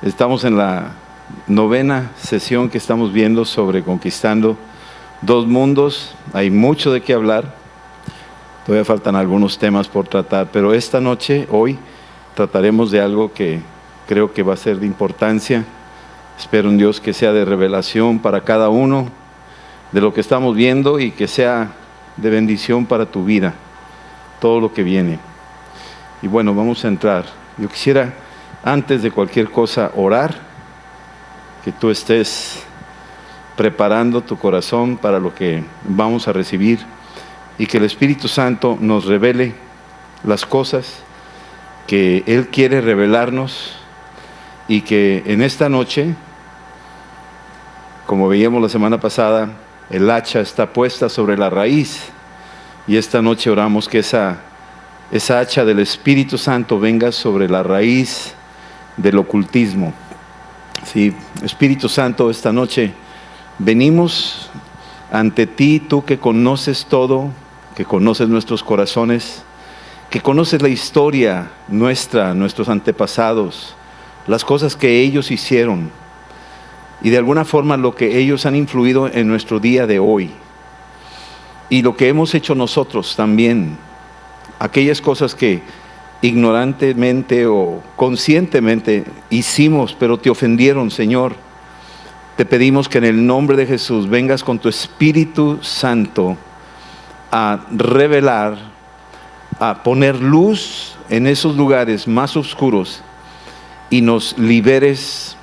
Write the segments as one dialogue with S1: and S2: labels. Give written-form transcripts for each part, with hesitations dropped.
S1: Estamos en la 9ª sesión que estamos viendo sobre conquistando dos mundos. Hay mucho de qué hablar. Todavía faltan algunos temas por tratar, pero esta noche, hoy, trataremos de algo que creo que va a ser de importancia. Espero en Dios que sea de revelación para cada uno de lo que estamos viendo y que sea de bendición para tu vida, todo lo que viene. Y bueno, vamos a entrar. Yo quisiera, antes de cualquier cosa, orar, que tú estés preparando tu corazón para lo que vamos a recibir y que el Espíritu Santo nos revele las cosas que Él quiere revelarnos, y que en esta noche, como veíamos la semana pasada, el hacha está puesta sobre la raíz, y esta noche oramos que esa hacha del Espíritu Santo venga sobre la raíz del ocultismo. Sí, Espíritu Santo, esta noche venimos ante ti, tú que conoces todo, que conoces nuestros corazones, que conoces la historia nuestra, nuestros antepasados, las cosas que ellos hicieron y de alguna forma lo que ellos han influido en nuestro día de hoy y lo que hemos hecho nosotros también, aquellas cosas que ignorantemente o conscientemente hicimos, pero te ofendieron, Señor. Te pedimos que en el nombre de Jesús vengas con tu Espíritu Santo a revelar, a poner luz en esos lugares más oscuros y nos liberes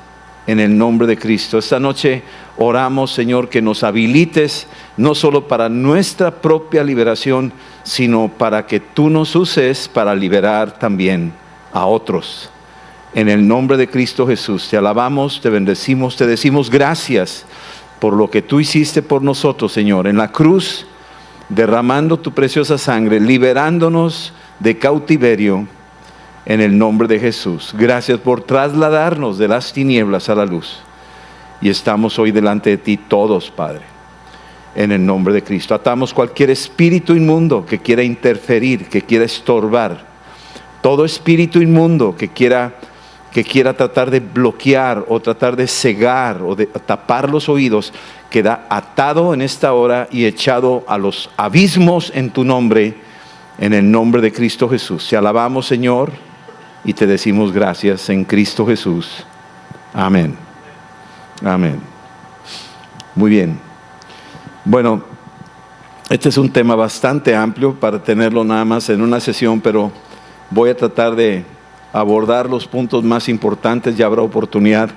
S1: en el nombre de Cristo. Esta noche oramos, Señor, que nos habilites no solo para nuestra propia liberación, sino para que tú nos uses para liberar también a otros. En el nombre de Cristo Jesús, te alabamos, te bendecimos, te decimos gracias por lo que tú hiciste por nosotros, Señor, en la cruz, derramando tu preciosa sangre, liberándonos de cautiverio, en el nombre de Jesús. Gracias por trasladarnos de las tinieblas a la luz. Y estamos hoy delante de ti todos, Padre, en el nombre de Cristo. Atamos cualquier espíritu inmundo que quiera interferir, que quiera estorbar. Todo espíritu inmundo que quiera tratar de bloquear o tratar de cegar o de tapar los oídos, queda atado en esta hora y echado a los abismos en tu nombre, en el nombre de Cristo Jesús. Te alabamos, Señor, y te decimos gracias en Cristo Jesús. Amén. Amén. Muy bien. Bueno, este es un tema bastante amplio para tenerlo nada más en una sesión, pero voy a tratar de abordar los puntos más importantes. Ya habrá oportunidad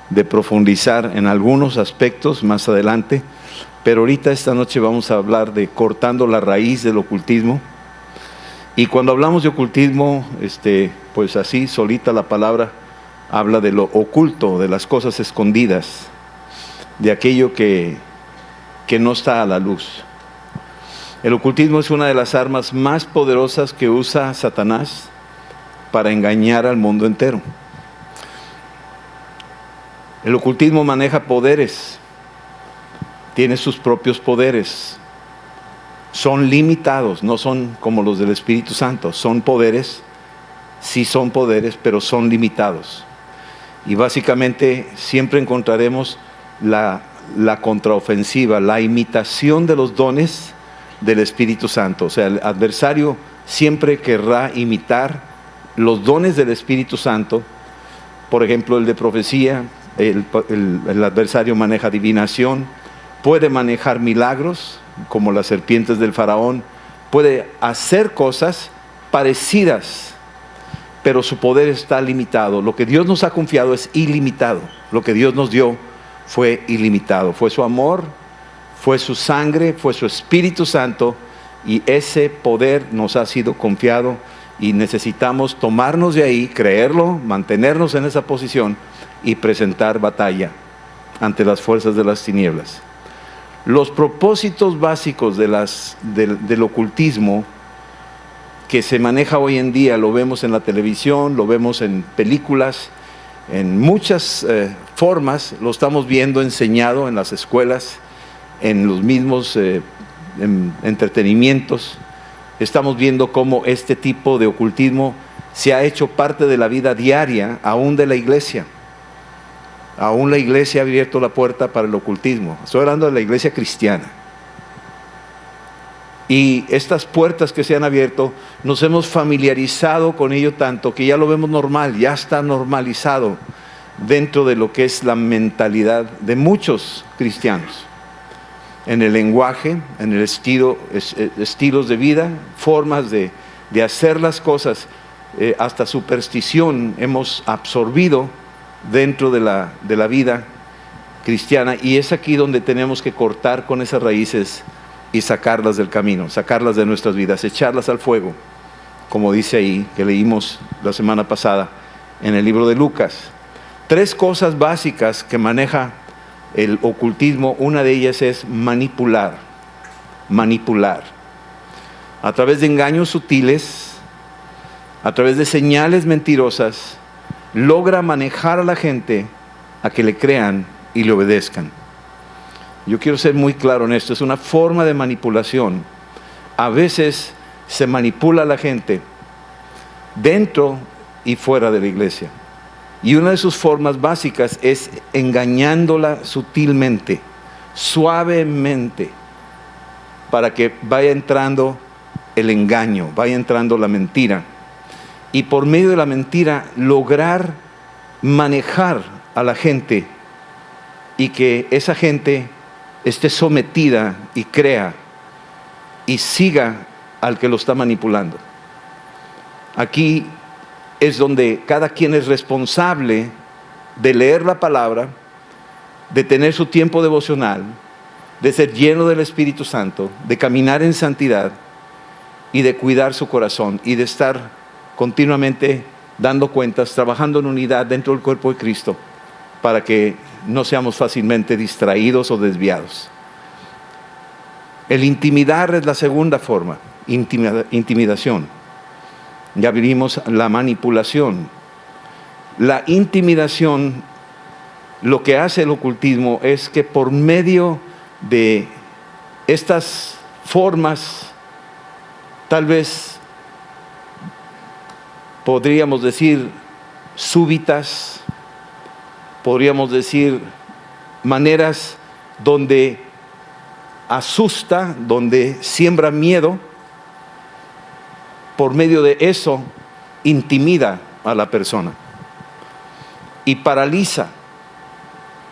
S1: de profundizar en algunos aspectos más adelante, pero ahorita esta noche vamos a hablar de cortando la raíz del ocultismo. Y cuando hablamos de ocultismo, pues así solita la palabra habla de lo oculto, de las cosas escondidas, de aquello que no está a la luz. El ocultismo es una de las armas más poderosas que usa Satanás para engañar al mundo entero. El ocultismo maneja poderes, tiene sus propios poderes. Son limitados, no son como los del Espíritu Santo, son poderes, sí son poderes, pero son limitados. Y básicamente siempre encontraremos la contraofensiva, la imitación de los dones del Espíritu Santo. O sea, el adversario siempre querrá imitar los dones del Espíritu Santo. Por ejemplo, el de profecía, el adversario maneja adivinación, puede manejar milagros, como las serpientes del faraón, puede hacer cosas parecidas, pero su poder está limitado. Lo que Dios nos ha confiado es ilimitado. Lo que Dios nos dio fue ilimitado. Fue su amor, fue su sangre, fue su Espíritu Santo, y ese poder nos ha sido confiado y necesitamos tomarnos de ahí, creerlo, mantenernos en esa posición y presentar batalla ante las fuerzas de las tinieblas. Los propósitos básicos del ocultismo que se maneja hoy en día, lo vemos en la televisión, lo vemos en películas, en muchas formas, lo estamos viendo enseñado en las escuelas, en los mismos entretenimientos. Estamos viendo cómo este tipo de ocultismo se ha hecho parte de la vida diaria, aún de la iglesia. Aún la iglesia ha abierto la puerta para el ocultismo. Estoy hablando de la iglesia cristiana. Y estas puertas que se han abierto, nos hemos familiarizado con ello tanto que ya lo vemos normal, ya está normalizado dentro de lo que es la mentalidad de muchos cristianos. En el lenguaje, en el estilos de vida, formas de hacer las cosas, hasta superstición hemos absorbido dentro de la vida cristiana, y es aquí donde tenemos que cortar con esas raíces y sacarlas del camino, sacarlas de nuestras vidas, echarlas al fuego, como dice ahí, que leímos la semana pasada en el libro de Lucas. 3 cosas básicas que maneja el ocultismo. Una de ellas es manipular. A través de engaños sutiles, a través de señales mentirosas, logra manejar a la gente a que le crean y le obedezcan. Yo quiero ser muy claro en esto, es una forma de manipulación. A veces se manipula a la gente dentro y fuera de la iglesia. Y una de sus formas básicas es engañándola sutilmente, suavemente, para que vaya entrando el engaño, vaya entrando la mentira. Y por medio de la mentira lograr manejar a la gente y que esa gente esté sometida y crea y siga al que lo está manipulando. Aquí es donde cada quien es responsable de leer la palabra, de tener su tiempo devocional, de ser lleno del Espíritu Santo, de caminar en santidad y de cuidar su corazón y de estar continuamente dando cuentas, trabajando en unidad dentro del cuerpo de Cristo, para que no seamos fácilmente distraídos o desviados. El intimidar es la segunda forma, intimidación. Ya vimos la manipulación. La intimidación, lo que hace el ocultismo es que por medio de estas formas, tal vez podríamos decir súbitas, podríamos decir maneras donde asusta, donde siembra miedo, por medio de eso intimida a la persona y paraliza,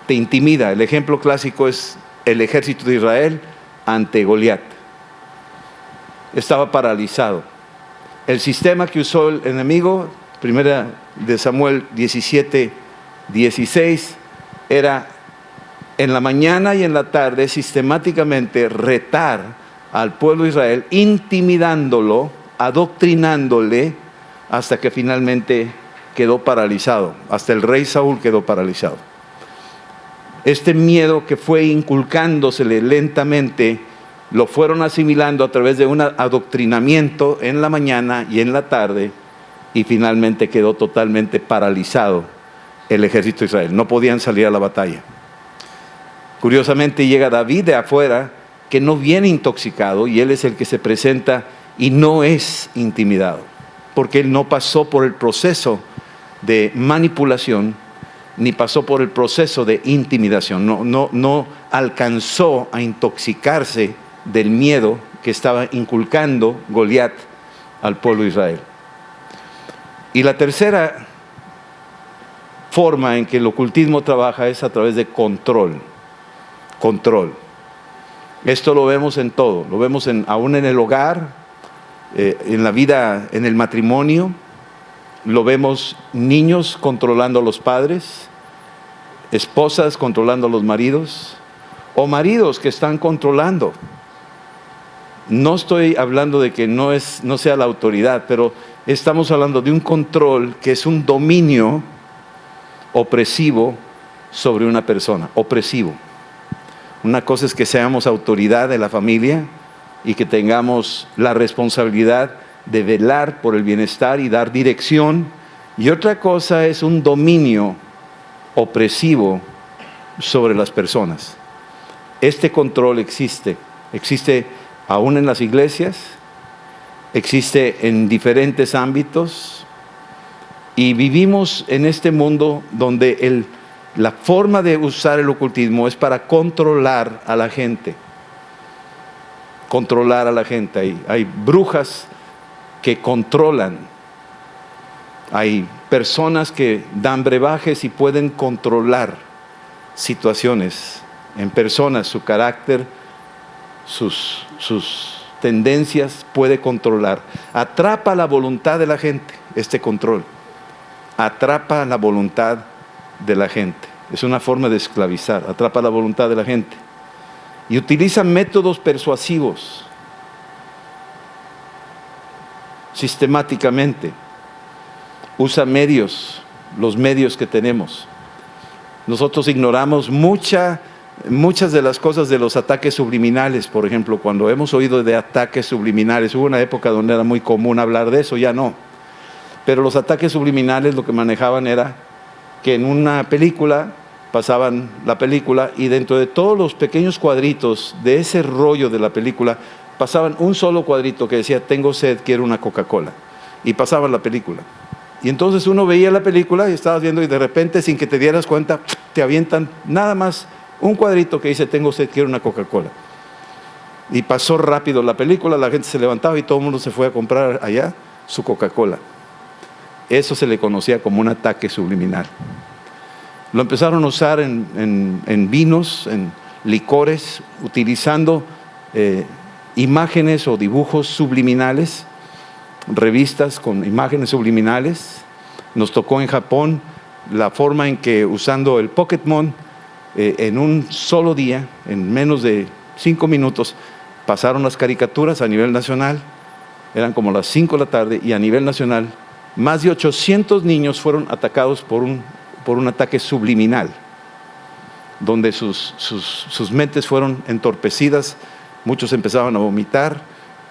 S1: te intimida. El ejemplo clásico es el ejército de Israel ante Goliat. Estaba paralizado. El sistema que usó el enemigo, primera de Samuel 17:16, era en la mañana y en la tarde sistemáticamente retar al pueblo de Israel, intimidándolo, adoctrinándole, hasta que finalmente quedó paralizado. Hasta el rey Saúl quedó paralizado. Este miedo que fue inculcándosele lentamente, lo fueron asimilando a través de un adoctrinamiento en la mañana y en la tarde, y finalmente quedó totalmente paralizado el ejército de Israel. No podían salir a la batalla. Curiosamente llega David de afuera, que no viene intoxicado, y él es el que se presenta y no es intimidado, porque él no pasó por el proceso de manipulación, ni pasó por el proceso de intimidación. No alcanzó a intoxicarse del miedo que estaba inculcando Goliat al pueblo de Israel. Y la tercera forma en que el ocultismo trabaja es a través de control. Esto lo vemos en todo, lo vemos aún en el hogar, en la vida, en el matrimonio. Lo vemos niños controlando a los padres, esposas controlando a los maridos, o maridos que están controlando. No estoy hablando de que no sea la autoridad, pero estamos hablando de un control que es un dominio opresivo sobre una persona, opresivo. Una cosa es que seamos autoridad de la familia y que tengamos la responsabilidad de velar por el bienestar y dar dirección, y otra cosa es un dominio opresivo sobre las personas. Este control existe aún en las iglesias, existe en diferentes ámbitos, y vivimos en este mundo donde La forma de usar el ocultismo es para controlar a la gente. Controlar a la gente. Hay brujas que controlan. Hay personas que dan brebajes y pueden controlar situaciones en personas, su carácter, sus tendencias, puede controlar. Atrapa la voluntad de la gente, este control. Atrapa la voluntad de la gente. Es una forma de esclavizar, atrapa la voluntad de la gente. Y utiliza métodos persuasivos, sistemáticamente. Usa medios, los medios que tenemos. Nosotros ignoramos muchas de las cosas de los ataques subliminales. Por ejemplo, cuando hemos oído de ataques subliminales, hubo una época donde era muy común hablar de eso, ya no. Pero los ataques subliminales lo que manejaban era que en una película pasaban la película y dentro de todos los pequeños cuadritos de ese rollo de la película pasaban un solo cuadrito que decía tengo sed, quiero una Coca-Cola, y pasaban la película. Y entonces uno veía la película y estabas viendo y de repente sin que te dieras cuenta te avientan nada más un cuadrito que dice tengo sed, quiero una Coca-Cola. Y pasó rápido la película, la gente se levantaba y todo el mundo se fue a comprar allá su Coca-Cola. Eso se le conocía como un ataque subliminal. Lo empezaron a usar en vinos, en licores, utilizando imágenes o dibujos subliminales, revistas con imágenes subliminales. Nos tocó en Japón la forma en que usando el Pokémon en un solo día, en menos de 5 minutos, pasaron las caricaturas a nivel nacional. Eran como las 5 de la tarde y a nivel nacional más de 800 niños fueron atacados por un ataque subliminal, donde sus mentes fueron entorpecidas, muchos empezaban a vomitar,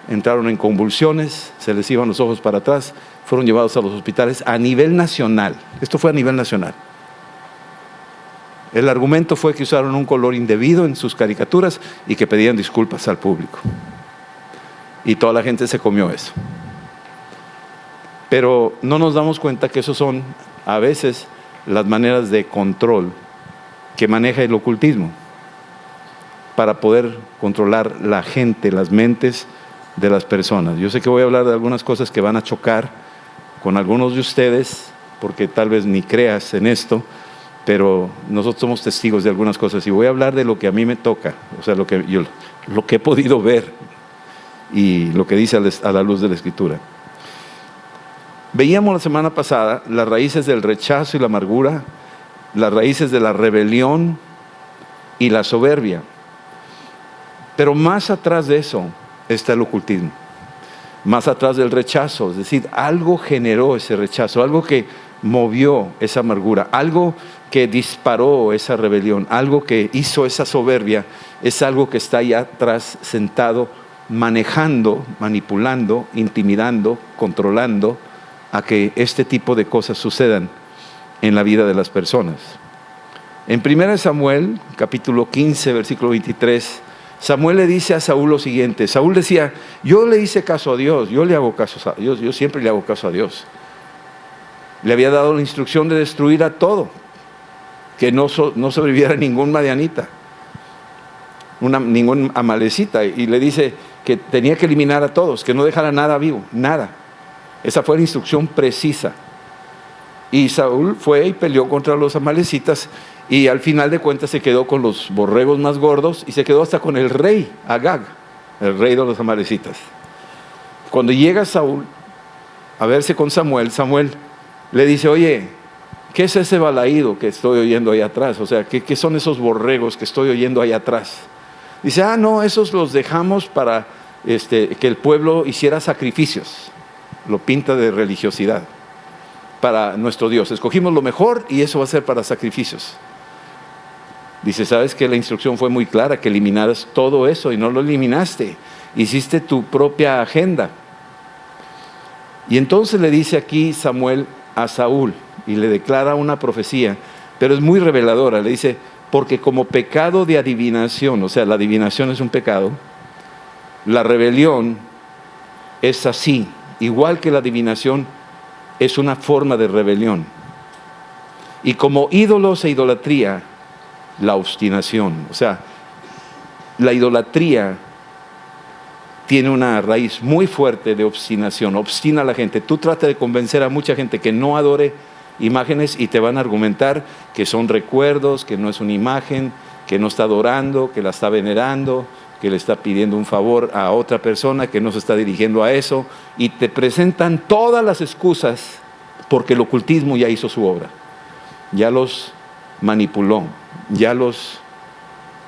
S1: entraron en convulsiones, se les iban los ojos para atrás, fueron llevados a los hospitales a nivel nacional. Esto fue a nivel nacional. El argumento fue que usaron un color indebido en sus caricaturas y que pedían disculpas al público. Y toda la gente se comió eso. Pero no nos damos cuenta que esos son a veces las maneras de control que maneja el ocultismo para poder controlar la gente, las mentes de las personas. Yo sé que voy a hablar de algunas cosas que van a chocar con algunos de ustedes, porque tal vez ni creas en esto, pero nosotros somos testigos de algunas cosas y voy a hablar de lo que a mí me toca, o sea, lo que he podido ver y lo que dice a la luz de la Escritura. Veíamos la semana pasada las raíces del rechazo y la amargura, las raíces de la rebelión y la soberbia. Pero más atrás de eso está el ocultismo. Más atrás del rechazo, es decir, algo generó ese rechazo, algo que movió esa amargura, algo que disparó esa rebelión, algo que hizo esa soberbia, es algo que está allá atrás sentado, manejando, manipulando, intimidando, controlando a que este tipo de cosas sucedan en la vida de las personas. En 1 Samuel, capítulo 15, versículo 23, Samuel le dice a Saúl lo siguiente. Saúl decía, yo le hice caso a Dios, yo le hago caso a Dios, yo siempre le hago caso a Dios. Le había dado la instrucción de destruir a todo, que no sobreviviera ningún madianita, ningún amalecita, y le dice que tenía que eliminar a todos, que no dejara nada vivo, nada. Esa fue la instrucción precisa. Y Saúl fue y peleó contra los amalecitas y al final de cuentas se quedó con los borregos más gordos y se quedó hasta con el rey Agag, el rey de los amalecitas. Cuando llega Saúl a verse con Samuel, Samuel le dice, oye, ¿qué es ese balaído que estoy oyendo ahí atrás? O sea, ¿qué son esos borregos que estoy oyendo ahí atrás? Dice, no, esos los dejamos para que el pueblo hiciera sacrificios. Lo pinta de religiosidad para nuestro Dios. Escogimos lo mejor y eso va a ser para sacrificios. Dice, ¿sabes que la instrucción fue muy clara? Que eliminaras todo eso y no lo eliminaste. Hiciste tu propia agenda. Y entonces le dice aquí Samuel a Saúl y le declara una profecía, pero es muy reveladora. Le dice, porque como pecado de adivinación, o sea, la adivinación es un pecado, la rebelión es así. Igual que la adivinación es una forma de rebelión. Y como ídolos e idolatría, la obstinación. O sea, la idolatría tiene una raíz muy fuerte de obstinación. Obstina a la gente. Tú tratas de convencer a mucha gente que no adore imágenes y te van a argumentar que son recuerdos, que no es una imagen, que no está adorando, que la está venerando, que le está pidiendo un favor a otra persona, que no se está dirigiendo a eso, y te presentan todas las excusas porque el ocultismo ya hizo su obra, ya los manipuló, ya los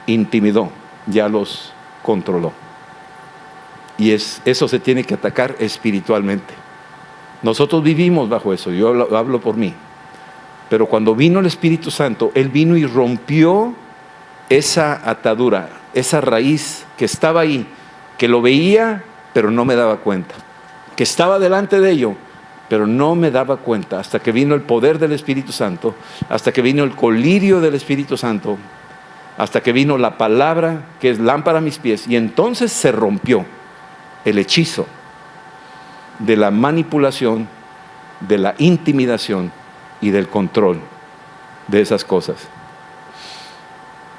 S1: intimidó, ya los controló. Y eso se tiene que atacar espiritualmente. Nosotros vivimos bajo eso, yo hablo por mí. Pero cuando vino el Espíritu Santo, Él vino y rompió esa atadura, esa raíz que estaba ahí, que lo veía, pero no me daba cuenta. Que estaba delante de ello, pero no me daba cuenta, hasta que vino el poder del Espíritu Santo, hasta que vino el colirio del Espíritu Santo, hasta que vino la palabra, que es lámpara a mis pies, y entonces se rompió el hechizo de la manipulación, de la intimidación y del control de esas cosas.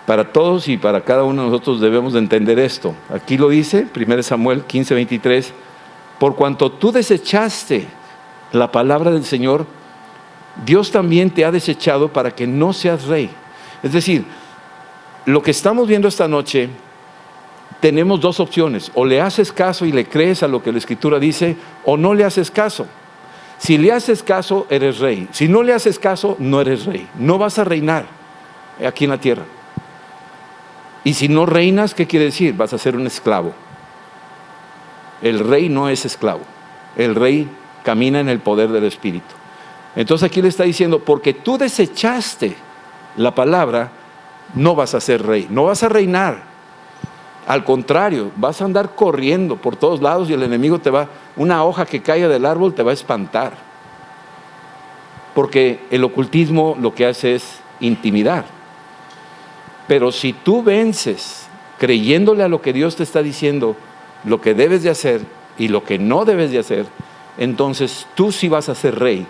S1: Para todos y para cada uno de nosotros debemos de entender esto. Aquí lo dice, 1 Samuel 15:23, por cuanto tú desechaste la palabra del Señor, Dios también te ha desechado para que no seas rey. Es decir, lo que estamos viendo esta noche, tenemos dos opciones: o le haces caso y le crees a lo que la Escritura dice, o no le haces caso. Si le haces caso, eres rey. Si no le haces caso, no eres rey. No vas a reinar aquí en la tierra. Y si no reinas, ¿qué quiere decir? Vas a ser un esclavo. El rey no es esclavo. El rey camina en el poder del Espíritu. Entonces aquí le está diciendo, porque tú desechaste la palabra, no vas a ser rey, no vas a reinar. Al contrario, vas a andar corriendo por todos lados y el enemigo una hoja que caiga del árbol te va a espantar. Porque el ocultismo lo que hace es intimidar. Pero si tú vences creyéndole a lo que Dios te está diciendo, lo que debes de hacer y lo que no debes de hacer, entonces tú sí vas a ser rey.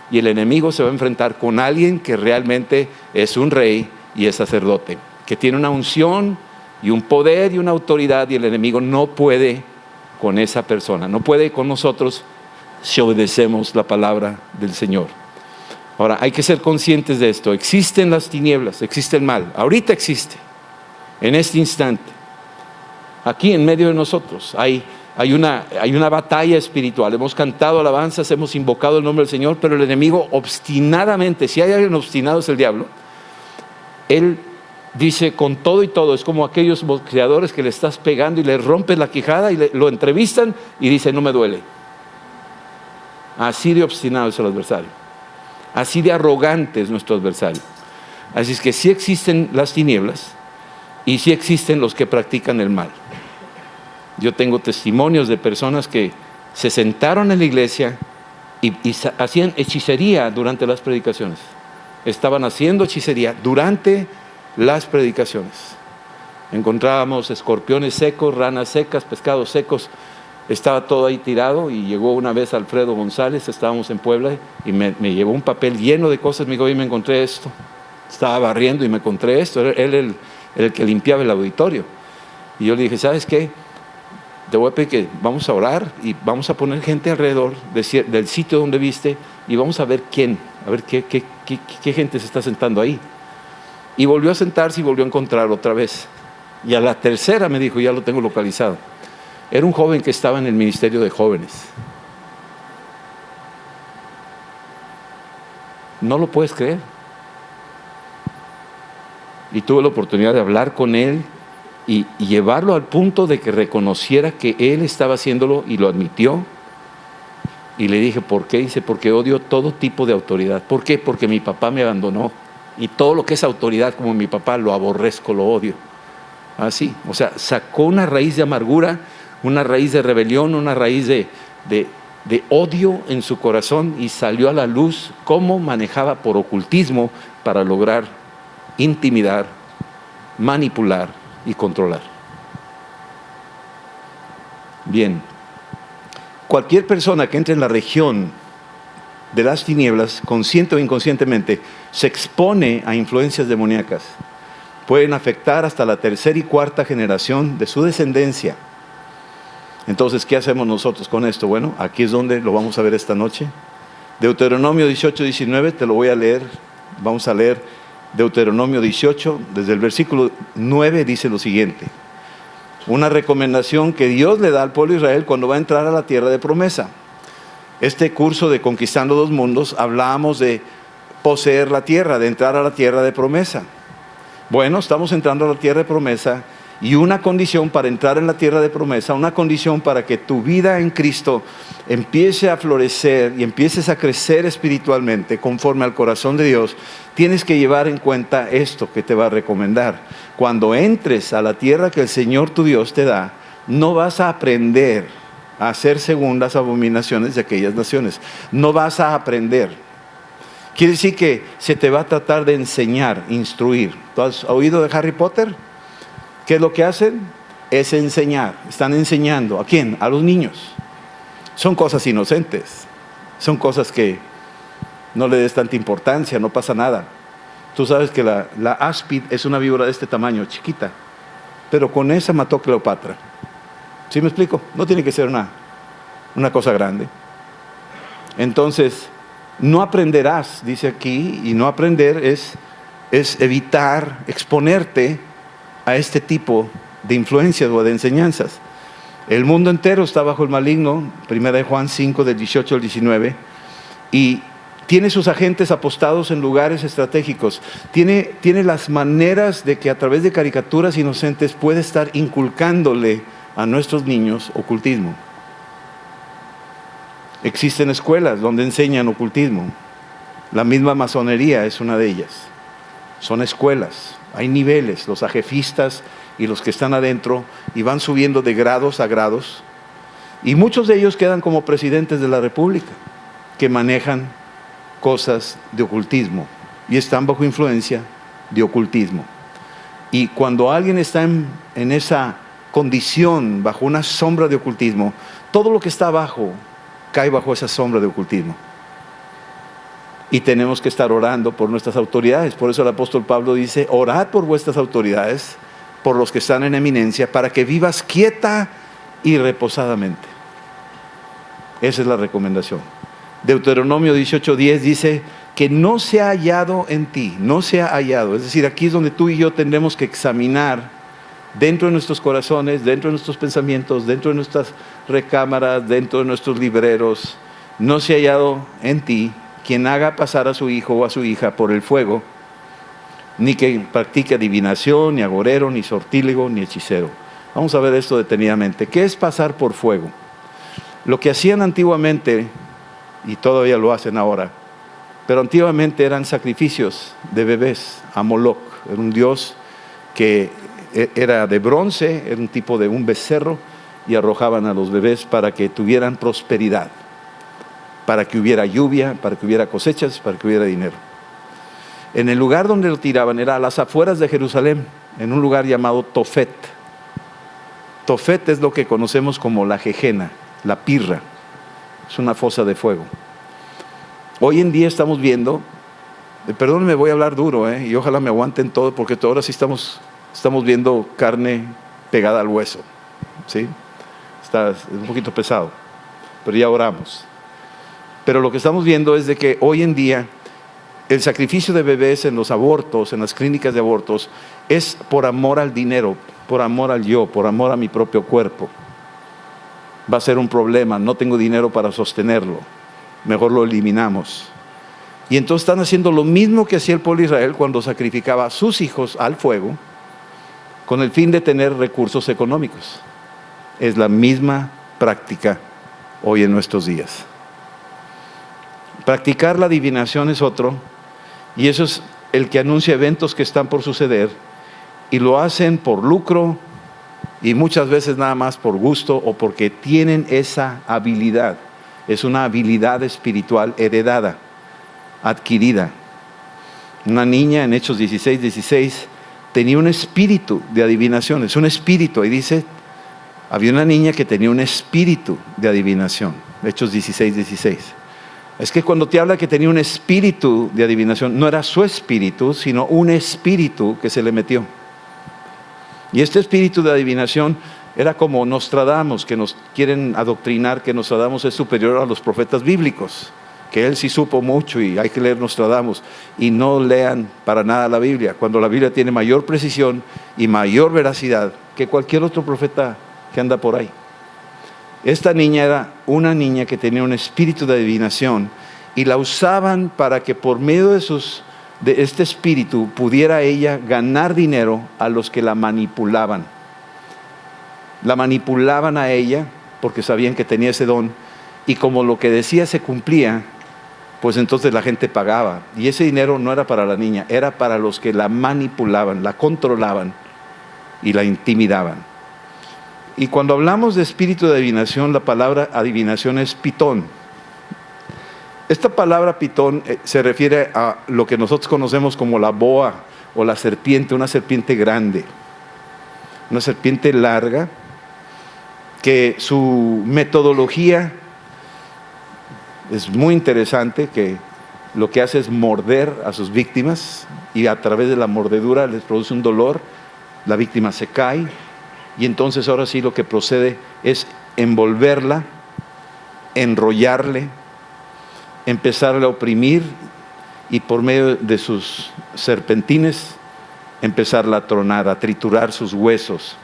S1: Y el enemigo se va a enfrentar con alguien que realmente es un rey y es sacerdote, que tiene una unción y un poder y una autoridad, y el enemigo no puede con esa persona, no puede con nosotros si obedecemos la palabra del Señor. Ahora, hay que ser conscientes de esto. Existen las tinieblas, existe el mal. Ahorita existe, en este instante. Aquí en medio de nosotros hay una batalla espiritual. Hemos cantado alabanzas, hemos invocado el nombre del Señor, pero el enemigo obstinadamente, si hay alguien obstinado es el diablo. Él dice con todo y todo, es como aquellos boxeadores que le estás pegando y le rompes la quijada y lo entrevistan y dice, no me duele. Así de obstinado es el adversario. Así de arrogante es nuestro adversario. Así es que sí existen las tinieblas y sí existen los que practican el mal. Yo tengo testimonios de personas que se sentaron en la iglesia y hacían hechicería durante las predicaciones. Estaban haciendo hechicería durante las predicaciones. Encontrábamos escorpiones secos, ranas secas, pescados secos. Estaba todo ahí tirado y llegó una vez Alfredo González, estábamos en Puebla y me llevó un papel lleno de cosas. Me dijo, oye, me encontré esto. Estaba barriendo y me encontré esto. Él el que limpiaba el auditorio. Y yo le dije, ¿sabes qué? Te voy a pedir que vamos a orar y vamos a poner gente alrededor del sitio donde viste y vamos a ver quién, a ver qué gente se está sentando ahí. Y volvió a sentarse y volvió a encontrar otra vez. Y a la tercera me dijo, ya lo tengo localizado. Era un joven que estaba en el ministerio de jóvenes. No lo puedes creer. Y tuve la oportunidad de hablar con él y llevarlo al punto de que reconociera que él estaba haciéndolo y lo admitió. Y le dije, ¿por qué? Dice, porque odio todo tipo de autoridad. ¿Por qué? Porque mi papá me abandonó. Y todo lo que es autoridad como mi papá lo aborrezco, lo odio. Así, o sea, sacó una raíz de amargura, una raíz de rebelión, una raíz de odio en su corazón y salió a la luz cómo manejaba por ocultismo para lograr intimidar, manipular y controlar. Bien, cualquier persona que entre en la región de las tinieblas, consciente o inconscientemente, se expone a influencias demoníacas. Pueden afectar hasta la tercera y cuarta generación de su descendencia. Entonces, ¿qué hacemos nosotros con esto? Bueno, aquí es donde lo vamos a ver esta noche. Deuteronomio 18, 19, te lo voy a leer. Vamos a leer Deuteronomio 18, desde el versículo 9 dice lo siguiente. Una recomendación que Dios le da al pueblo de Israel cuando va a entrar a la tierra de promesa. Este curso de Conquistando dos Mundos, hablábamos de poseer la tierra, de entrar a la tierra de promesa. Bueno, estamos entrando a la tierra de promesa y una condición para entrar en la tierra de promesa, una condición para que tu vida en Cristo empiece a florecer y empieces a crecer espiritualmente conforme al corazón de Dios, tienes que llevar en cuenta esto que te va a recomendar. Cuando entres a la tierra que el Señor tu Dios te da, no vas a aprender a hacer según las abominaciones de aquellas naciones. No vas a aprender. Quiere decir que se te va a tratar de enseñar, instruir. ¿Tú has oído de Harry Potter? ¿Qué es lo que hacen? Es enseñar. Están enseñando. ¿A quién? A los niños. Son cosas inocentes. Son cosas que no le des tanta importancia, no pasa nada. Tú sabes que la áspid es una víbora de este tamaño, chiquita. Pero con esa mató Cleopatra. ¿Sí me explico? No tiene que ser una cosa grande. Entonces, no aprenderás, dice aquí, y no aprender es evitar exponerte a este tipo de influencias o de enseñanzas. El mundo entero está bajo el maligno, 1 Juan 5, del 18 al 19, y tiene sus agentes apostados en lugares estratégicos. Tiene las maneras de que a través de caricaturas inocentes puede estar inculcándole a nuestros niños ocultismo. Existen escuelas donde enseñan ocultismo. La misma masonería es una de ellas. Son escuelas, hay niveles, los ajefistas y los que están adentro, y van subiendo de grados a grados. Y muchos de ellos quedan como presidentes de la República, que manejan cosas de ocultismo y están bajo influencia de ocultismo. Y cuando alguien está en esa condición, bajo una sombra de ocultismo, todo lo que está abajo cae bajo esa sombra de ocultismo. Y tenemos que estar orando por nuestras autoridades. Por eso el apóstol Pablo dice: orad por vuestras autoridades, por los que están en eminencia, para que vivas quieta y reposadamente. Esa es la recomendación. Deuteronomio 18:10 dice que no se ha hallado en ti, no se ha hallado. Es decir, aquí es donde tú y yo tendremos que examinar dentro de nuestros corazones, dentro de nuestros pensamientos, dentro de nuestras recámaras, dentro de nuestros libreros. No se ha hallado en ti quien haga pasar a su hijo o a su hija por el fuego, ni que practique adivinación, ni agorero, ni sortílego, ni hechicero. Vamos a ver esto detenidamente. ¿Qué es pasar por fuego? Lo que hacían antiguamente, y todavía lo hacen ahora, pero antiguamente eran sacrificios de bebés a Moloch. Era un dios que era de bronce, era un tipo de un becerro, y arrojaban a los bebés para que tuvieran prosperidad, para que hubiera lluvia, para que hubiera cosechas, para que hubiera dinero. En el lugar donde lo tiraban era a las afueras de Jerusalén, en un lugar llamado Tofet. Tofet es lo que conocemos como la Jejena, la pirra. Es una fosa de fuego. Hoy en día estamos viendo, perdónenme, voy a hablar duro, y ojalá me aguanten todo, porque ahora sí estamos viendo carne pegada al hueso, ¿sí? Está un poquito pesado, pero ya oramos. Pero lo que estamos viendo es de que hoy en día el sacrificio de bebés en los abortos, en las clínicas de abortos, es por amor al dinero, por amor al yo, por amor a mi propio cuerpo. Va a ser un problema, no tengo dinero para sostenerlo, mejor lo eliminamos. Y entonces están haciendo lo mismo que hacía el pueblo de Israel cuando sacrificaba a sus hijos al fuego, con el fin de tener recursos económicos. Es la misma práctica hoy en nuestros días. Practicar la adivinación es otro, y eso es el que anuncia eventos que están por suceder, y lo hacen por lucro, y muchas veces nada más por gusto o porque tienen esa habilidad. Es una habilidad espiritual heredada, adquirida. Una niña en Hechos 16:16 tenía un espíritu de adivinación, es un espíritu, y dice, había una niña que tenía un espíritu de adivinación, Hechos 16:16. Es que cuando te habla que tenía un espíritu de adivinación, no era su espíritu, sino un espíritu que se le metió. Y este espíritu de adivinación era como Nostradamus, que nos quieren adoctrinar que Nostradamus es superior a los profetas bíblicos, que él sí supo mucho y hay que leer Nostradamus, y no lean para nada la Biblia, cuando la Biblia tiene mayor precisión y mayor veracidad que cualquier otro profeta que anda por ahí. Esta niña era una niña que tenía un espíritu de adivinación y la usaban para que por medio de este espíritu pudiera ella ganar dinero a los que la manipulaban. La manipulaban a ella porque sabían que tenía ese don, y como lo que decía se cumplía, pues entonces la gente pagaba, y ese dinero no era para la niña, era para los que la manipulaban, la controlaban y la intimidaban. Y cuando hablamos de espíritu de adivinación, la palabra adivinación es pitón. Esta palabra pitón se refiere a lo que nosotros conocemos como la boa o la serpiente, una serpiente grande, una serpiente larga, que su metodología es muy interesante, que lo que hace es morder a sus víctimas y a través de la mordedura les produce un dolor, la víctima se cae y entonces ahora sí lo que procede es envolverla, enrollarle, empezarle a oprimir y por medio de sus serpentines empezarla a tronar, a triturar sus huesos.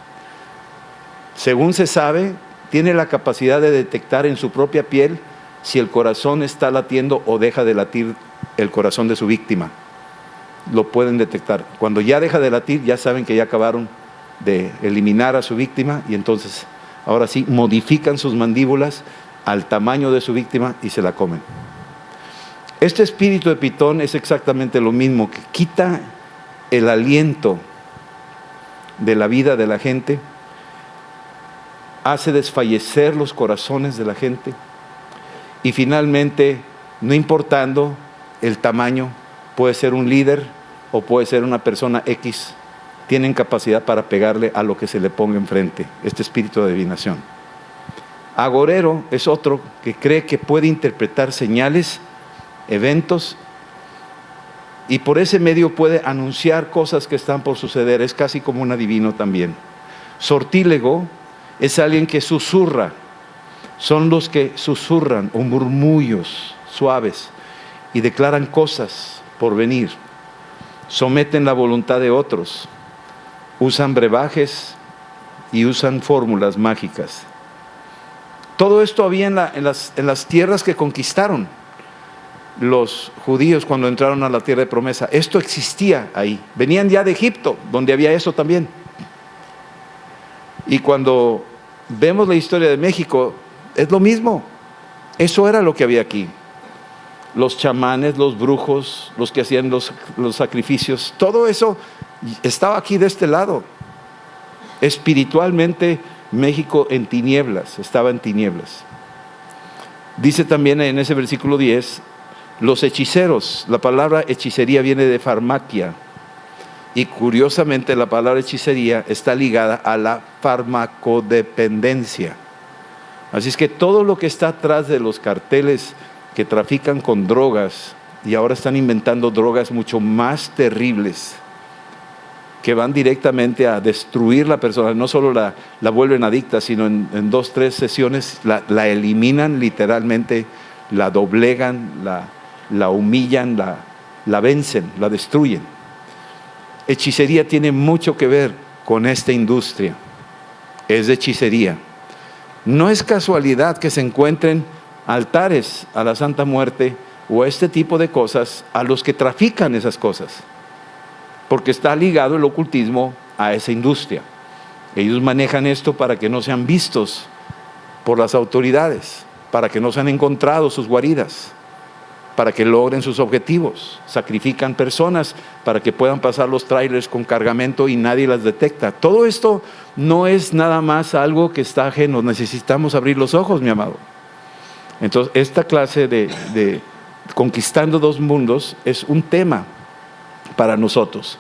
S1: Según se sabe, tiene la capacidad de detectar en su propia piel si el corazón está latiendo o deja de latir el corazón de su víctima. Lo pueden detectar. Cuando ya deja de latir, ya saben que ya acabaron de eliminar a su víctima y entonces, ahora sí, modifican sus mandíbulas al tamaño de su víctima y se la comen. Este espíritu de pitón es exactamente lo mismo, que quita el aliento de la vida de la gente, hace desfallecer los corazones de la gente y finalmente, no importando el tamaño, puede ser un líder o puede ser una persona X, tienen capacidad para pegarle a lo que se le ponga enfrente, este espíritu de adivinación. Agorero es otro que cree que puede interpretar señales, eventos, y por ese medio puede anunciar cosas que están por suceder, es casi como un adivino también. Sortílego es alguien que susurra, son los que susurran o murmullos suaves y declaran cosas por venir, someten la voluntad de otros, usan brebajes y usan fórmulas mágicas. Todo esto había en las tierras que conquistaron los judíos cuando entraron a la tierra de promesa. Esto existía ahí. Venían ya de Egipto, donde había eso también. Y cuando vemos la historia de México, es lo mismo. Eso era lo que había aquí. Los chamanes, los brujos, los que hacían los sacrificios, todo eso estaba aquí de este lado. Espiritualmente, México en tinieblas, estaba en tinieblas. Dice también en ese versículo 10, los hechiceros, la palabra hechicería viene de farmacia, y curiosamente la palabra hechicería está ligada a la farmacodependencia. Así es que todo lo que está atrás de los carteles que trafican con drogas, y ahora están inventando drogas mucho más terribles, que van directamente a destruir la persona, no solo la vuelven adicta, sino en 2 o 3 sesiones la eliminan literalmente, la doblegan, la humillan, la vencen, la destruyen. Hechicería tiene mucho que ver con esta industria, es de hechicería. No es casualidad que se encuentren altares a la Santa Muerte o este tipo de cosas a los que trafican esas cosas, porque está ligado el ocultismo a esa industria. Ellos manejan esto para que no sean vistos por las autoridades, para que no sean encontrados sus guaridas, para que logren sus objetivos. Sacrifican personas para que puedan pasar los trailers con cargamento y nadie las detecta. Todo esto no es nada más algo que está ajeno. Necesitamos abrir los ojos, mi amado. Entonces, esta clase de Conquistando 2 Mundos es un tema para nosotros.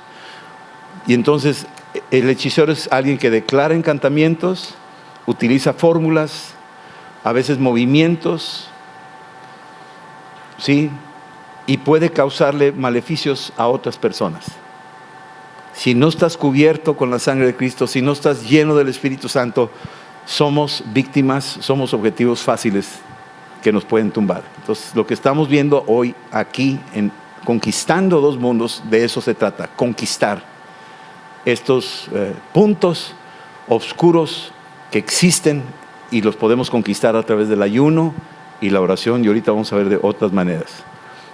S1: Y entonces, el hechicero es alguien que declara encantamientos, utiliza fórmulas, a veces movimientos, ¿sí? Y puede causarle maleficios a otras personas. Si no estás cubierto con la sangre de Cristo, si no estás lleno del Espíritu Santo, somos víctimas, somos objetivos fáciles que nos pueden tumbar. Entonces, lo que estamos viendo hoy aquí en Conquistando Dos Mundos, de eso se trata, conquistar estos puntos oscuros que existen y los podemos conquistar a través del ayuno y la oración, y ahorita vamos a ver de otras maneras.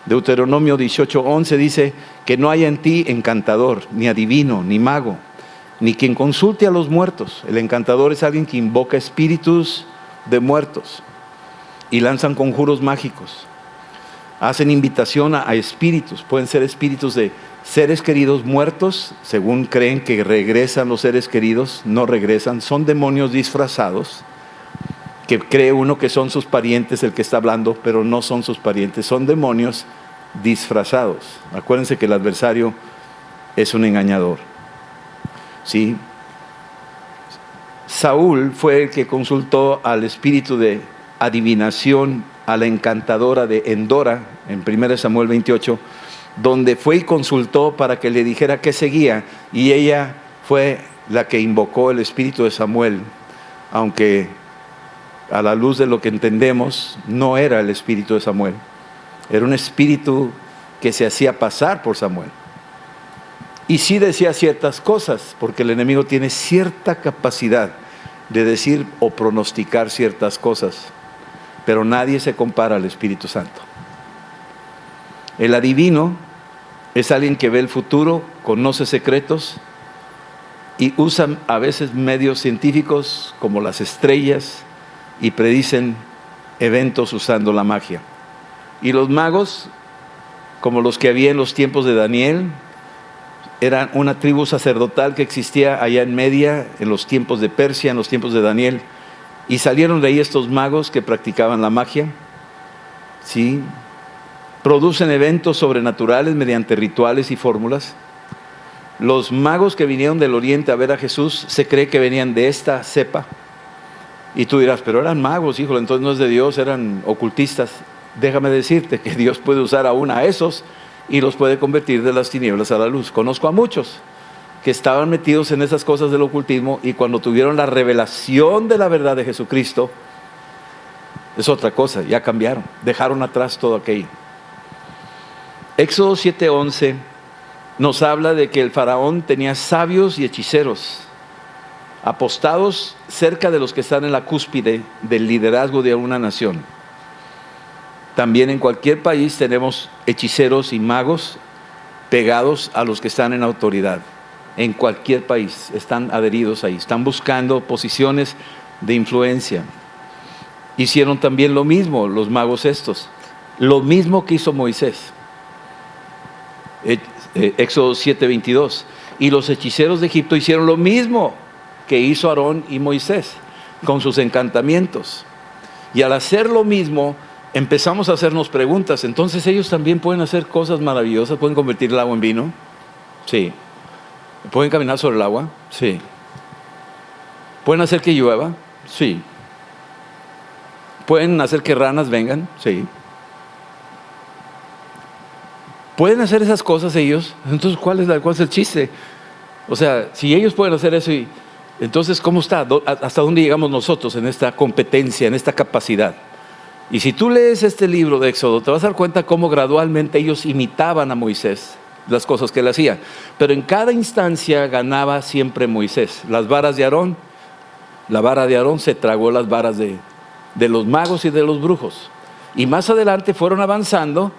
S1: Deuteronomio 18:11 dice que no haya en ti encantador, ni adivino, ni mago, ni quien consulte a los muertos. El encantador es alguien que invoca espíritus de muertos y lanzan conjuros mágicos. Hacen invitación a espíritus, pueden ser espíritus de seres queridos muertos, según creen que regresan los seres queridos, no regresan, son demonios disfrazados, que cree uno que son sus parientes el que está hablando, pero no son sus parientes, son demonios disfrazados. Acuérdense que el adversario es un engañador. ¿Sí? Saúl fue el que consultó al espíritu de adivinación, a la encantadora de Endora, en 1 Samuel 28, donde fue y consultó para que le dijera qué seguía, y ella fue la que invocó el espíritu de Samuel, aunque a la luz de lo que entendemos, no era el espíritu de Samuel, era un espíritu que se hacía pasar por Samuel. Y sí decía ciertas cosas, porque el enemigo tiene cierta capacidad de decir o pronosticar ciertas cosas, pero nadie se compara al Espíritu Santo. El adivino es alguien que ve el futuro, conoce secretos y usa a veces medios científicos como las estrellas y predicen eventos usando la magia. Y los magos, como los que había en los tiempos de Daniel, eran una tribu sacerdotal que existía allá en Media, en los tiempos de Persia, en los tiempos de Daniel, y salieron de ahí estos magos que practicaban la magia, ¿sí? Producen eventos sobrenaturales mediante rituales y fórmulas. Los magos que vinieron del oriente a ver a Jesús, se cree que venían de esta cepa. Y tú dirás, pero eran magos, híjole, entonces no es de Dios, eran ocultistas. Déjame decirte que Dios puede usar aún a esos y los puede convertir de las tinieblas a la luz. Conozco a muchos que estaban metidos en esas cosas del ocultismo y cuando tuvieron la revelación de la verdad de Jesucristo, es otra cosa, ya cambiaron, dejaron atrás todo aquello. Éxodo 7:11 nos habla de que el faraón tenía sabios y hechiceros apostados cerca de los que están en la cúspide del liderazgo de una nación. También en cualquier país tenemos hechiceros y magos pegados a los que están en autoridad. En cualquier país están adheridos ahí, están buscando posiciones de influencia. Hicieron también lo mismo los magos estos, lo mismo que hizo Moisés. Éxodo 7:22. Y los hechiceros de Egipto hicieron lo mismo que hizo Aarón y Moisés con sus encantamientos. Y al hacer lo mismo, empezamos a hacernos preguntas. Entonces ellos también pueden hacer cosas maravillosas. ¿Pueden convertir el agua en vino? Sí. ¿Pueden caminar sobre el agua? Sí. ¿Pueden hacer que llueva? Sí. ¿Pueden hacer que ranas vengan? Sí. ¿Pueden hacer esas cosas ellos? Entonces, ¿cuál es el chiste? O sea, si ellos pueden hacer eso, entonces, ¿cómo está? ¿Hasta dónde llegamos nosotros en esta competencia, en esta capacidad? Y si tú lees este libro de Éxodo, te vas a dar cuenta cómo gradualmente ellos imitaban a Moisés, las cosas que él hacía. Pero en cada instancia ganaba siempre Moisés. Las varas de Aarón, la vara de Aarón se tragó las varas de los magos y de los brujos. Y más adelante fueron avanzando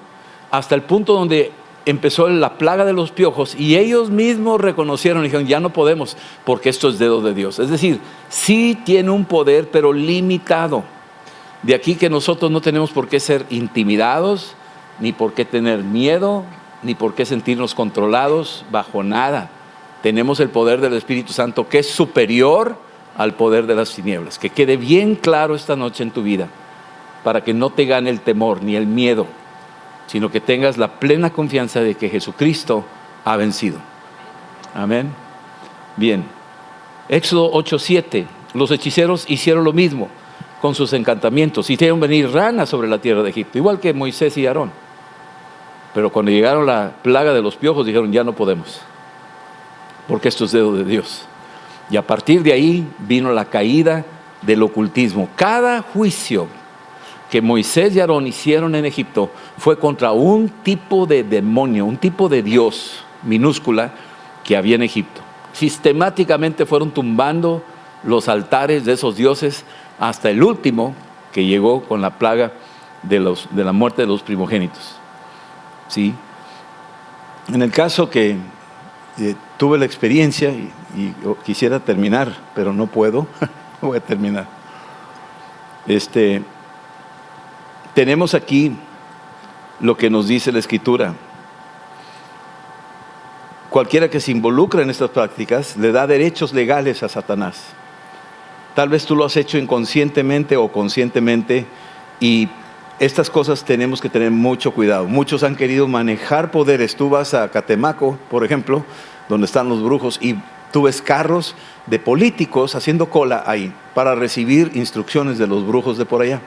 S1: hasta el punto donde empezó la plaga de los piojos y ellos mismos reconocieron y dijeron, ya no podemos porque esto es dedo de Dios. Es decir, sí tiene un poder, pero limitado. De aquí que nosotros no tenemos por qué ser intimidados, ni por qué tener miedo, ni por qué sentirnos controlados bajo nada. Tenemos el poder del Espíritu Santo que es superior al poder de las tinieblas. Que quede bien claro esta noche en tu vida, para que no te gane el temor ni el miedo, sino que tengas la plena confianza de que Jesucristo ha vencido. Amén. Bien. Éxodo 8:7. Los hechiceros hicieron lo mismo. con sus encantamientos. Hicieron venir ranas sobre la tierra de Egipto, igual que Moisés y Aarón. Pero cuando llegaron la plaga de los piojos, dijeron, ya no podemos, porque esto es dedo de Dios. Y a partir de ahí vino la caída del ocultismo. Cada juicio que Moisés y Aarón hicieron en Egipto fue contra un tipo de demonio, un tipo de Dios minúscula que había en Egipto. Sistemáticamente fueron tumbando los altares de esos dioses hasta el último, que llegó con la plaga de la muerte de los primogénitos. ¿Sí? En el caso que tuve la experiencia y quisiera terminar, pero no puedo, voy a terminar. Tenemos aquí lo que nos dice la Escritura. Cualquiera que se involucra en estas prácticas le da derechos legales a Satanás. Tal vez tú lo has hecho inconscientemente o conscientemente, y estas cosas tenemos que tener mucho cuidado. Muchos han querido manejar poderes. Tú vas a Catemaco, por ejemplo, donde están los brujos, y tú ves carros de políticos haciendo cola ahí para recibir instrucciones de los brujos de por allá.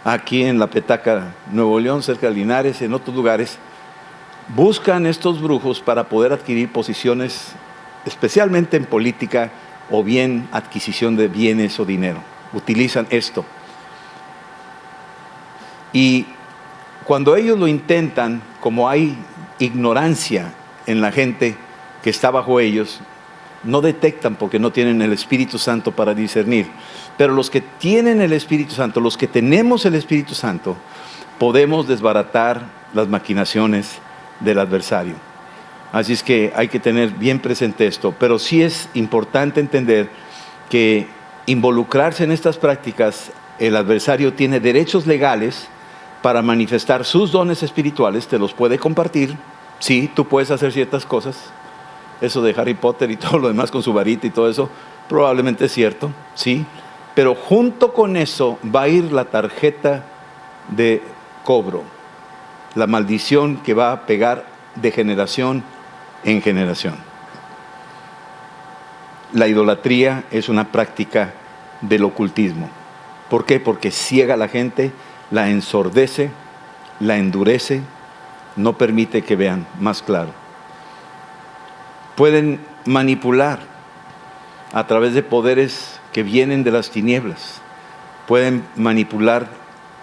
S1: Aquí en La Petaca, Nuevo León, cerca de Linares, en otros lugares, buscan estos brujos para poder adquirir posiciones, especialmente en política o bien adquisición de bienes o dinero. Utilizan esto. Y cuando ellos lo intentan, como hay ignorancia en la gente que está bajo ellos, no detectan porque no tienen el Espíritu Santo para discernir. Pero los que tienen el Espíritu Santo, los que tenemos el Espíritu Santo, podemos desbaratar las maquinaciones del adversario. Así es que hay que tener bien presente esto. Pero sí es importante entender que involucrarse en estas prácticas, el adversario tiene derechos legales para manifestar sus dones espirituales, te los puede compartir. Sí, tú puedes hacer ciertas cosas. Eso de Harry Potter y todo lo demás con su varita y todo eso, probablemente es cierto, sí. Pero junto con eso va a ir la tarjeta de cobro, la maldición que va a pegar de generación en generación. La idolatría es una práctica del ocultismo. ¿Por qué? Porque ciega a la gente, la ensordece, la endurece, no permite que vean más claro. Pueden manipular a través de poderes que vienen de las tinieblas. Pueden manipular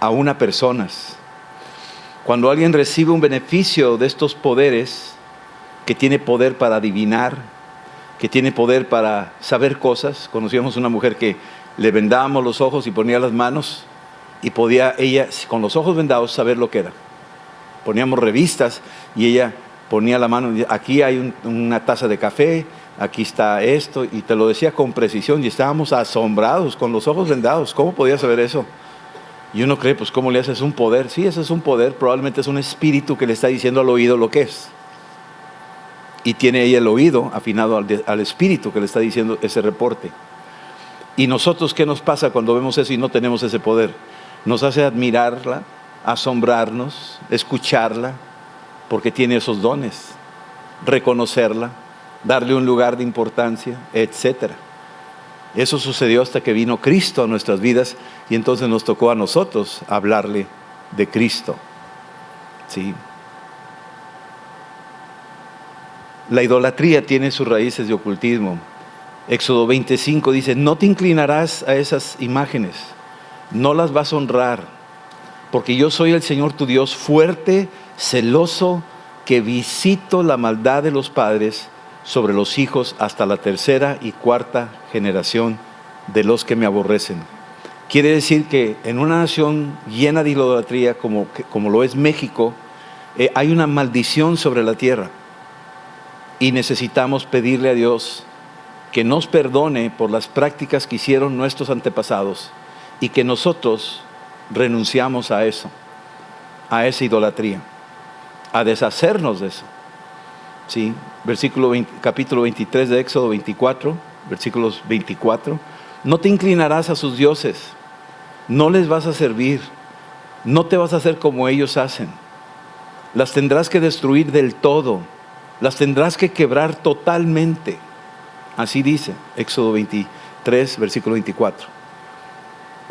S1: aún a personas. Cuando alguien recibe un beneficio de estos poderes, que tiene poder para adivinar, que tiene poder para saber cosas. Conocíamos una mujer que le vendábamos los ojos y ponía las manos, y podía ella, con los ojos vendados, saber lo que era. Poníamos revistas y ella ponía la mano, aquí hay una taza de café, aquí está esto, y te lo decía con precisión, y estábamos asombrados con los ojos vendados. ¿Cómo podía saber eso? Y uno cree, pues ¿cómo le haces? Un poder. Sí, ese es un poder, probablemente es un espíritu que le está diciendo al oído lo que es. Y tiene ella el oído afinado al espíritu que le está diciendo ese reporte. Y nosotros, ¿qué nos pasa cuando vemos eso y no tenemos ese poder? Nos hace admirarla, asombrarnos, escucharla, porque tiene esos dones, reconocerla, darle un lugar de importancia, etc. Eso sucedió hasta que vino Cristo a nuestras vidas, y entonces nos tocó a nosotros hablarle de Cristo. ¿Sí? La idolatría tiene sus raíces de ocultismo. Éxodo 25 dice, no te inclinarás a esas imágenes, no las vas a honrar, porque yo soy el Señor tu Dios, fuerte, celoso, que visito la maldad de los padres sobre los hijos hasta la tercera y cuarta generación de los que me aborrecen. Quiere decir que en una nación llena de idolatría como lo es México, hay una maldición sobre la tierra, y necesitamos pedirle a Dios que nos perdone por las prácticas que hicieron nuestros antepasados, y que nosotros renunciamos a eso, a esa idolatría, a deshacernos de eso. ¿Sí? Capítulo 23 de Éxodo 24, versículos 24. No te inclinarás a sus dioses, no les vas a servir, no te vas a hacer como ellos hacen. Las tendrás que destruir del todo, las tendrás que quebrar totalmente. Así dice Éxodo 23, versículo 24.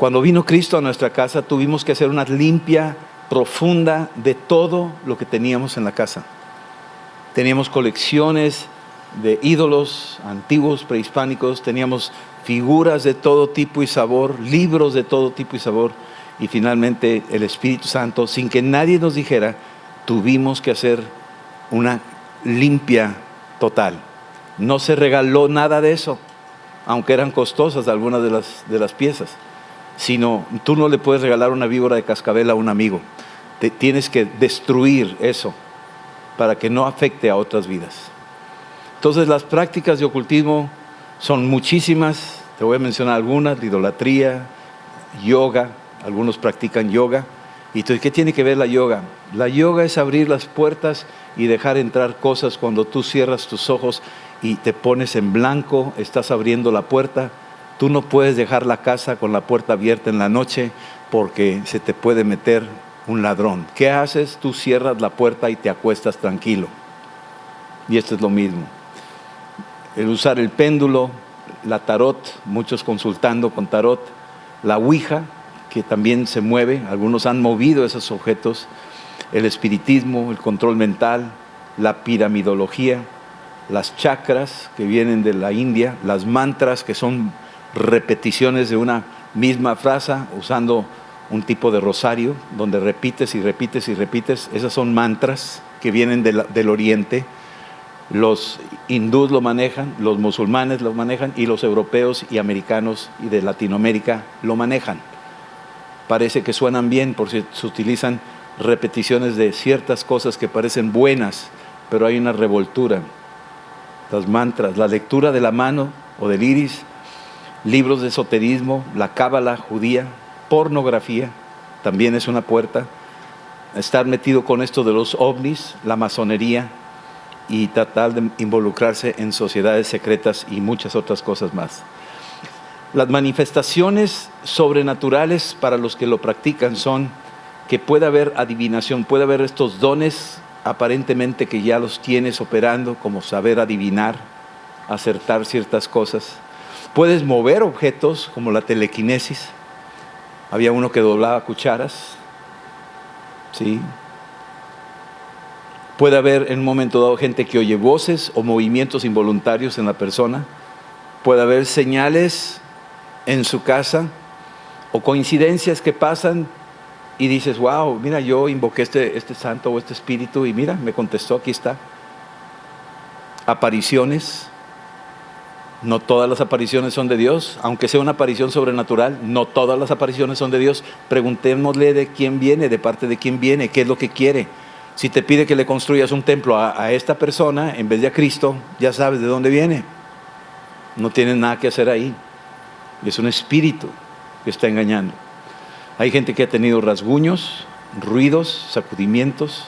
S1: Cuando vino Cristo a nuestra casa, tuvimos que hacer una limpia profunda de todo lo que teníamos en la casa. Teníamos colecciones de ídolos antiguos, prehispánicos, teníamos figuras de todo tipo y sabor, libros de todo tipo y sabor, y finalmente el Espíritu Santo, sin que nadie nos dijera, tuvimos que hacer una limpia total. No se regaló nada de eso, aunque eran costosas algunas de las piezas, sino tú no le puedes regalar una víbora de cascabel a un amigo. Tienes que destruir eso para que no afecte a otras vidas. Entonces las prácticas de ocultismo son muchísimas, te voy a mencionar algunas: la idolatría, yoga, algunos practican yoga. ¿Y entonces qué tiene que ver la yoga? La yoga es abrir las puertas y dejar entrar cosas. Cuando tú cierras tus ojos y te pones en blanco, estás abriendo la puerta. Tú no puedes dejar la casa con la puerta abierta en la noche porque se te puede meter un ladrón. ¿Qué haces? Tú cierras la puerta y te acuestas tranquilo. Y esto es lo mismo. El usar el péndulo, la tarot, muchos consultando con tarot, la ouija, que también se mueve, algunos han movido esos objetos, el espiritismo, el control mental, la piramidología, las chakras que vienen de la India, las mantras, que son repeticiones de una misma frase usando un tipo de rosario donde repites y repites y repites. Esas son mantras que vienen del Oriente. Los hindús lo manejan, los musulmanes lo manejan, y los europeos y americanos y de Latinoamérica lo manejan. Parece que suenan bien porque se utilizan repeticiones de ciertas cosas que parecen buenas, pero hay una revoltura. Las mantras, la lectura de la mano o del iris, libros de esoterismo, la cábala judía, pornografía, también es una puerta. Estar metido con esto de los ovnis, la masonería, y tratar de involucrarse en sociedades secretas y muchas otras cosas más. Las manifestaciones sobrenaturales para los que lo practican son que puede haber adivinación, puede haber estos dones aparentemente que ya los tienes operando, como saber adivinar, acertar ciertas cosas. Puedes mover objetos como la telequinesis. Había uno que doblaba cucharas, ¿sí? Puede haber en un momento dado gente que oye voces o movimientos involuntarios en la persona. Puede haber señales en su casa o coincidencias que pasan y dices, wow, mira, yo invoqué este santo o este espíritu y mira, me contestó, aquí está. Apariciones. No todas las apariciones son de Dios, aunque sea una aparición sobrenatural, no todas las apariciones son de Dios. Preguntémosle de quién viene, de parte de quién viene, qué es lo que quiere. Si te pide que le construyas un templo a esta persona en vez de a Cristo, ya sabes de dónde viene. No tienes nada que hacer ahí. Es un espíritu que está engañando. Hay gente que ha tenido rasguños, ruidos, sacudimientos.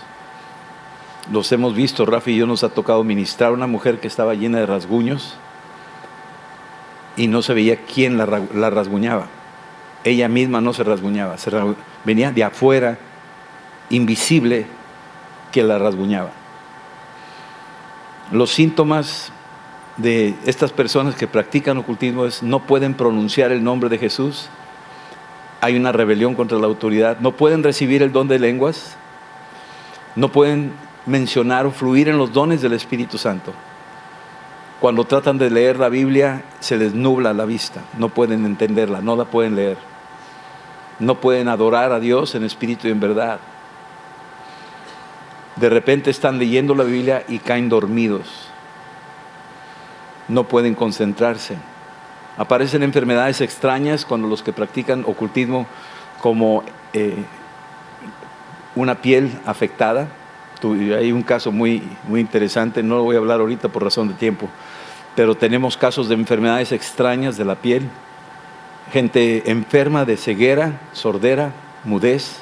S1: Los hemos visto. Rafi y yo nos ha tocado ministrar a una mujer que estaba llena de rasguños y no se veía quién la rasguñaba. Ella misma no se rasguñaba, venía de afuera, invisible, que la rasguñaba. Los síntomas de estas personas que practican ocultismo es: no pueden pronunciar el nombre de Jesús, hay una rebelión contra la autoridad, no pueden recibir el don de lenguas, no pueden mencionar o fluir en los dones del Espíritu Santo. Cuando tratan de leer la Biblia, se les nubla la vista, no pueden entenderla, no la pueden leer. No pueden adorar a Dios en espíritu y en verdad. De repente están leyendo la Biblia y caen dormidos. No pueden concentrarse. Aparecen enfermedades extrañas cuando los que practican ocultismo, como una piel afectada. Hay un caso muy interesante, no lo voy a hablar ahorita por razón de tiempo, pero tenemos casos de enfermedades extrañas de la piel, gente enferma de ceguera, sordera, mudez,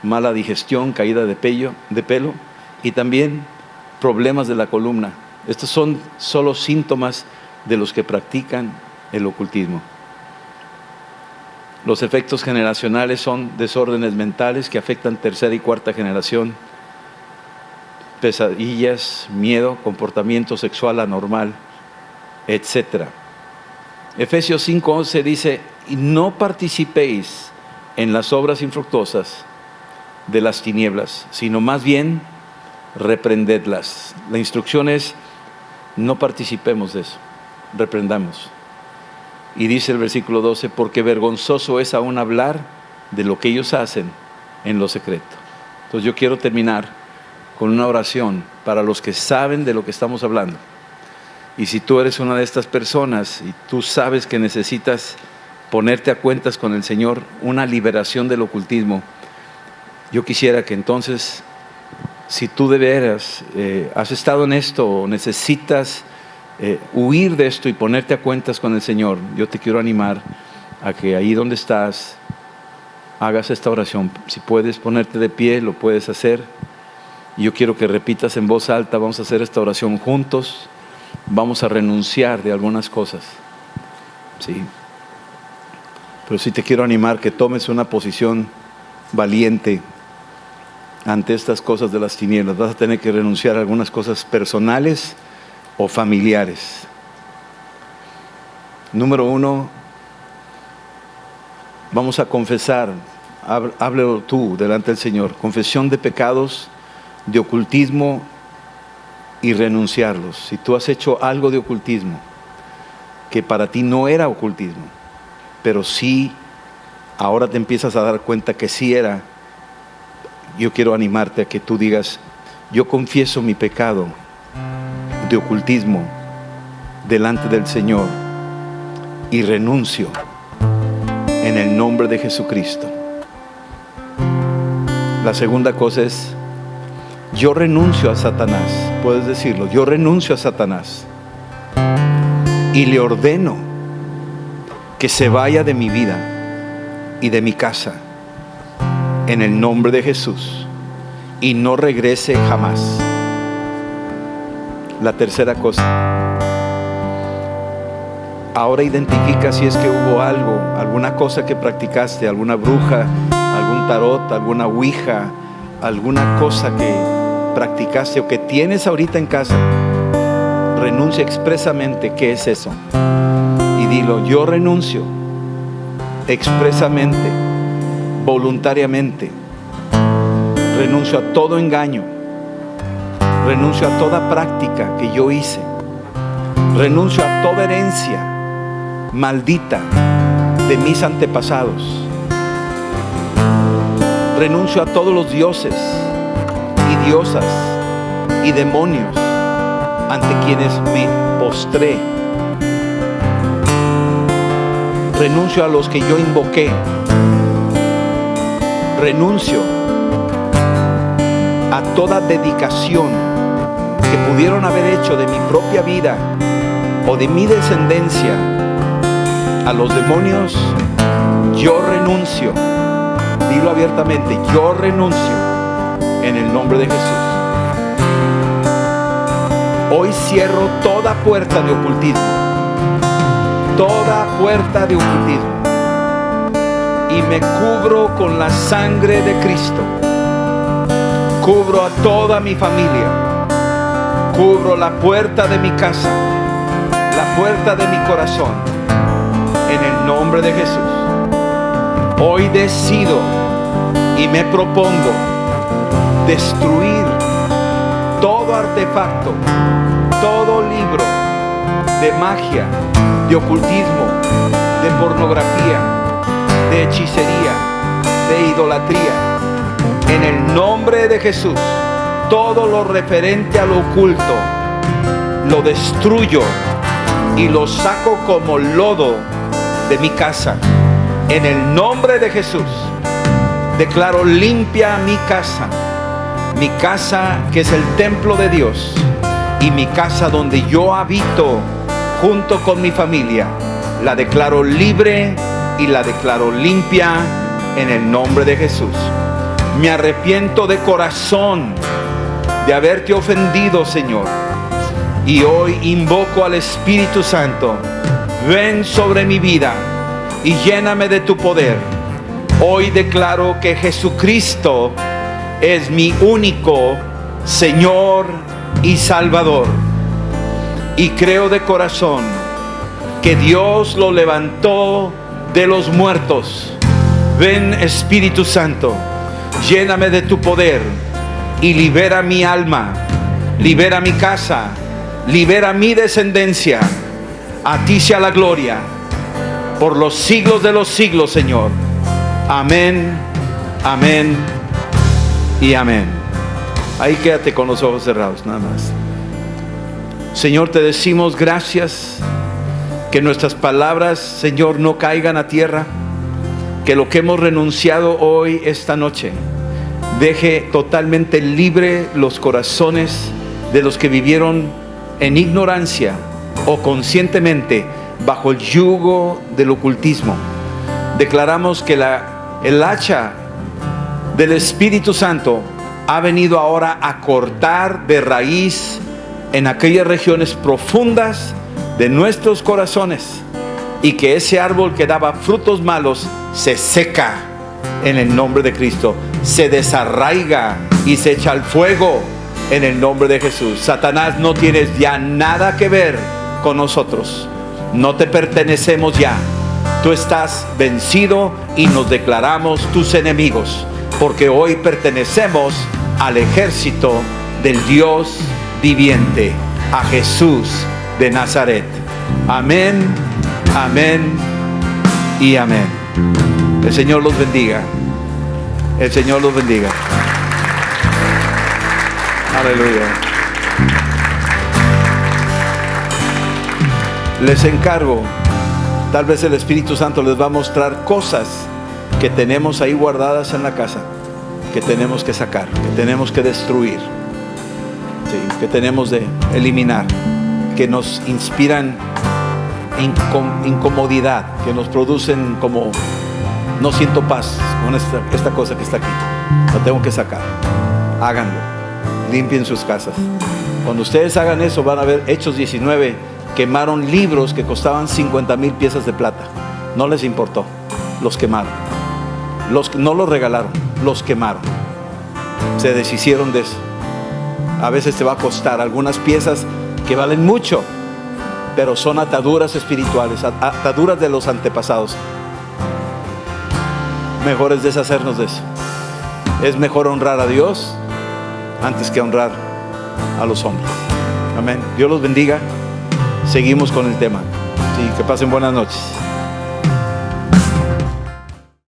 S1: mala digestión, caída de pelo y también problemas de la columna. Estos son solo síntomas de los que practican el ocultismo. Los efectos generacionales son desórdenes mentales que afectan tercera y cuarta generación, pesadillas, miedo, comportamiento sexual anormal, etc. Efesios 5:11 dice: y no participéis en las obras infructuosas de las tinieblas, sino más bien reprendedlas. La instrucción es: no participemos de eso, reprendamos. Y dice el versículo 12: porque vergonzoso es aún hablar de lo que ellos hacen en lo secreto. Entonces yo quiero terminar con una oración para los que saben de lo que estamos hablando. Y si tú eres una de estas personas y tú sabes que necesitas ponerte a cuentas con el Señor, una liberación del ocultismo, yo quisiera que entonces, si tú de veras has estado en esto o necesitas huir de esto y ponerte a cuentas con el Señor, yo te quiero animar a que ahí donde estás hagas esta oración. Si puedes ponerte de pie, lo puedes hacer. Y yo quiero que repitas en voz alta. Vamos a hacer esta oración juntos. Vamos a renunciar de algunas cosas, sí. Pero sí te quiero animar que tomes una posición valiente ante estas cosas de las tinieblas. Vas a tener que renunciar a algunas cosas personales o familiares. Número 1, vamos a confesar. Háblalo tú delante del Señor. Confesión de pecados, de ocultismo y renunciarlos. Si tú has hecho algo de ocultismo que para ti no era ocultismo, pero sí ahora te empiezas a dar cuenta que sí era, yo quiero animarte a que tú digas: yo confieso mi pecado de ocultismo delante del Señor y renuncio en el nombre de Jesucristo. La segunda cosa es: yo renuncio a Satanás. Puedes decirlo: yo renuncio a Satanás y le ordeno que se vaya de mi vida y de mi casa en el nombre de Jesús y no regrese jamás. La tercera cosa: ahora identifica si es que hubo algo, alguna cosa que practicaste, alguna bruja, algún tarot, alguna ouija, alguna cosa que practicaste o que tienes ahorita en casa. Renuncia expresamente. ¿Qué es eso? Y dilo: yo renuncio expresamente, voluntariamente. Renuncio a todo engaño, renuncio a toda práctica que yo hice, renuncio a toda herencia maldita de mis antepasados, renuncio a todos los dioses y diosas y demonios ante quienes me postré, renuncio a los que yo invoqué, renuncio a toda dedicación que pudieron haber hecho de mi propia vida o de mi descendencia a los demonios. Yo renuncio. Dilo abiertamente: yo renuncio en el nombre de Jesús. Hoy cierro toda puerta de ocultismo, toda puerta de ocultismo, y me cubro con la sangre de Cristo. Cubro a toda mi familia, cubro la puerta de mi casa, la puerta de mi corazón, en el nombre de Jesús. Hoy decido y me propongo destruir todo artefacto, todo libro de magia, de ocultismo, de pornografía, de hechicería, de idolatría. En el nombre de Jesús, todo lo referente a lo oculto, lo destruyo y lo saco como lodo de mi casa. En el nombre de Jesús, declaro limpia mi casa que es el templo de Dios, y mi casa donde yo habito junto con mi familia, la declaro libre y la declaro limpia en el nombre de Jesús. Me arrepiento de corazón de haberte ofendido, Señor, y hoy invoco al Espíritu Santo. Ven sobre mi vida y lléname de tu poder. Hoy declaro que Jesucristo es mi único Señor y Salvador, y creo de corazón que Dios lo levantó de los muertos. Ven, Espíritu Santo, lléname de tu poder y libera mi alma, libera mi casa, libera mi descendencia. A ti sea la gloria por los siglos de los siglos, Señor. Amén, amén y amén. Ahí quédate con los ojos cerrados, nada más. Señor, te decimos gracias, que nuestras palabras, Señor, no caigan a tierra, que lo que hemos renunciado hoy, esta noche, deje totalmente libre los corazones de los que vivieron en ignorancia o conscientemente bajo el yugo del ocultismo. Declaramos que el hacha del Espíritu Santo ha venido ahora a cortar de raíz en aquellas regiones profundas de nuestros corazones, y que ese árbol que daba frutos malos se seca en el nombre de Cristo, se desarraiga y se echa al fuego en el nombre de Jesús. Satanás, no tienes ya nada que ver con nosotros, no te pertenecemos ya. Tú estás vencido y nos declaramos tus enemigos, porque hoy pertenecemos al ejército del Dios viviente, a Jesús de Nazaret. Amén, amén y amén. El Señor los bendiga. El Señor los bendiga. Aleluya. Les encargo, tal vez el Espíritu Santo les va a mostrar cosas que tenemos ahí guardadas en la casa, que tenemos que sacar, que tenemos que destruir, ¿sí? Que tenemos de eliminar, que nos inspiran incomodidad, que nos producen como no siento paz con esta cosa que está aquí. La tengo que sacar. Háganlo, limpien sus casas. Cuando ustedes hagan eso, van a ver Hechos 19, quemaron libros que costaban 50,000 piezas de plata. No les importó, los quemaron. No los regalaron, los quemaron. Se deshicieron de eso. A veces te va a costar algunas piezas que valen mucho, pero son ataduras espirituales, ataduras de los antepasados. Mejor es deshacernos de eso. Es mejor honrar a Dios antes que honrar a los hombres. Amén. Dios los bendiga. Seguimos con el tema. Sí, que pasen buenas noches.